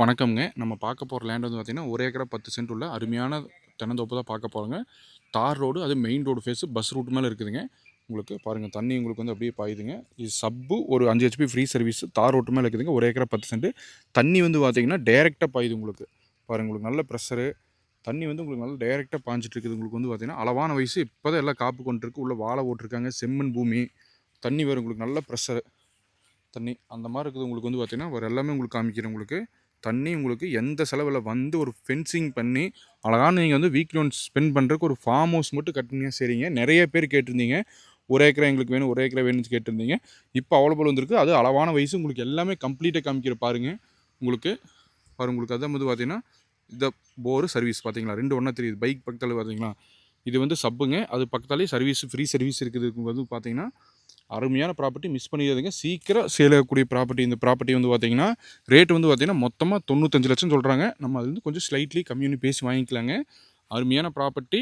வணக்கம்ங்க. நம்ம பார்க்க போற லேண்ட் வந்து பார்த்தீங்கன்னா, 1 ஏக்கரா 10 சென்ட் உள்ள அருமையான தென்னந்தோப்பு தான் பார்க்க போறோங்க. தார் ரோடு, அது main road phase bus route மேல இருக்குதுங்க. உங்களுக்கு பாருங்க தண்ணி உங்களுக்கு வந்து அப்படியே பாயுதுங்க. இது சப்பு ஒரு 5 ஹெச்பி ஃப்ரீ சர்வீஸ் தார் ரோட்டு மேல இருக்குதுங்க. 1 ஏக்கரா 10 சென்ட். தண்ணி வந்து பார்த்தீங்கன்னா, டைரக்ட்டா பாயுது உங்களுக்கு. பாருங்க உங்களுக்கு நல்ல பிரஷரு. தண்ணி வந்து உங்களுக்கு நல்லா டைரக்ட்டா பாய்ஞ்சிட்டு இருக்குது. உங்களுக்கு வந்து பார்த்தீங்கன்னா, அளவான வயசு இப்ப தான் எல்லாம் காப்பு கொண்டுருக்கு. உள்ள வாழை போட்டுருக்காங்க. செம்மண் பூமி. தண்ணி வேற உங்களுக்கு நல்ல பிரஷரு. தண்ணி அந்த மாதிரி இருக்குது. உங்களுக்கு வந்து பார்த்தீங்கன்னா, வேறு எல்லாமே உங்களுக்கு காமிக்கிறேன் உங்களுக்கு. தண்ணி உங்களுக்கு எந்த செலவில் வந்து ஒரு ஃபென்சிங் பண்ணி அழகான நீங்கள் வந்து வீக்லி ஒன்ஸ் ஸ்பெண்ட் பண்ணுறதுக்கு ஒரு ஃபார்ம் ஹவுஸ் மட்டும் கட்டினீங்க சரிங்க. நிறைய பேர் கேட்டிருந்தீங்க, 1 ஏக்கரா எங்களுக்கு வேணும், 1 ஏக்கரா வேணும்னு கேட்டிருந்தீங்க. இப்போ அவைலபிள் வந்திருக்கு. அது அளவான வயசு உங்களுக்கு எல்லாமே கம்ப்ளீட்டாக காமிக்கிற பாருங்கள். உங்களுக்கு உங்களுக்கு அதான் வந்து பார்த்தீங்கன்னா, இந்த போரு சர்வீஸ் பார்த்தீங்களா 2 ஒன்றா தெரியுது. பைக் பக்கத்தில் பார்த்தீங்களா, இது வந்து சப்புங்க. அது பக்கத்தாலே சர்வீஸ் ஃப்ரீ சர்வீஸ் இருக்குது. வந்து பார்த்தீங்கன்னா அருமையான ப்ராப்பர்ட்டி, மிஸ் பண்ணிடாதீங்க. சீக்கிரம் சேல் ஆகக்கூடிய ப்ராப்பர்ட்டி. இந்த ப்ராப்பர்ட்டி வந்து பார்த்தீங்கன்னா, ரேட் வந்து பார்த்தீங்கன்னா மொத்தமாக 95 லட்சம் சொல்கிறாங்க. நம்ம அது வந்து கொஞ்சம் ஸ்லைட்லி கம்மியாக பேசி வாங்கிக்கலாங்க. அருமையான ப்ராப்பர்ட்டி,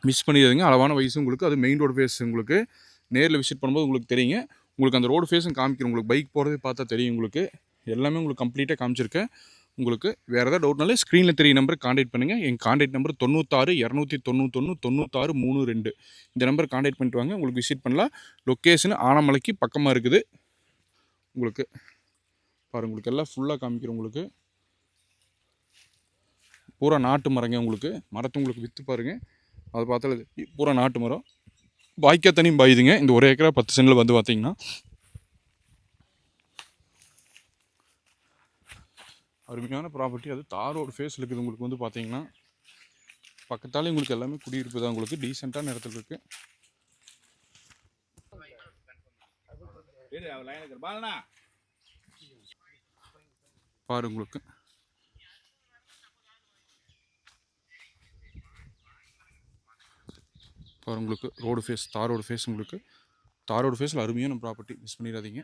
மிஸ் பண்ணிடாதீங்க. அளவான வயசு உங்களுக்கு. அது மெயின் ரோடு ஃபேஸ். உங்களுக்கு நேரில் விசிட் பண்ணும்போது உங்களுக்கு தெரியுங்க. உங்களுக்கு அந்த ரோடு ஃபேஸும் காமிக்கிறேன். உங்களுக்கு பைக் போகிறதே பார்த்தா தெரியும் உங்களுக்கு. எல்லாமே உங்களுக்கு கம்ப்ளீட்டாக காமிச்சிருக்கேன். உங்களுக்கு வேறு ஏதாவது டவுட்னாலே ஸ்க்ரீனில் தெரிய நம்பருக்கு காண்டாக்ட் பண்ணுங்கள். எங்கள் காண்டாக்ட் நம்பர் 96 291 96 32. இந்த நம்பர் காண்டாக்ட் பண்ணிட்டு வாங்க. உங்களுக்கு விசிட் பண்ணலாம். லொக்கேஷன் ஆனமலைக்கு பக்கமாக இருக்குது. உங்களுக்கு பாருங்கள், உங்களுக்கு எல்லாம் ஃபுல்லாக காமிக்கிறோம். உங்களுக்கு பூரா நாட்டு மரங்க. உங்களுக்கு மரத்தை உங்களுக்கு விற்று பாருங்கள். அதை பார்த்தாலே பூரா நாட்டு மரம். வாய்க்கா தண்ணியும் பாயுதுங்க. இந்த 1 ஏக்கரா 10 சென்டில் வந்து பார்த்தீங்கன்னா அருமையான ப்ராப்பர்ட்டி. அது தார் ரோடு ஃபேஸ் இருக்குது. உங்களுக்கு வந்து பார்த்தீங்கன்னா பக்கத்தாலே உங்களுக்கு எல்லாமே குடியிருப்பு தான். உங்களுக்கு டீசெண்டான இடத்துல இருக்குது. பாரு உங்களுக்கு பாரு உங்களுக்கு ரோடு ஃபேஸ், தார் ரோடு ஃபேஸ். உங்களுக்கு தார் ரோடு ஃபேஸில் அருமையான ப்ராப்பர்ட்டி, மிஸ் பண்ணிடாதீங்க.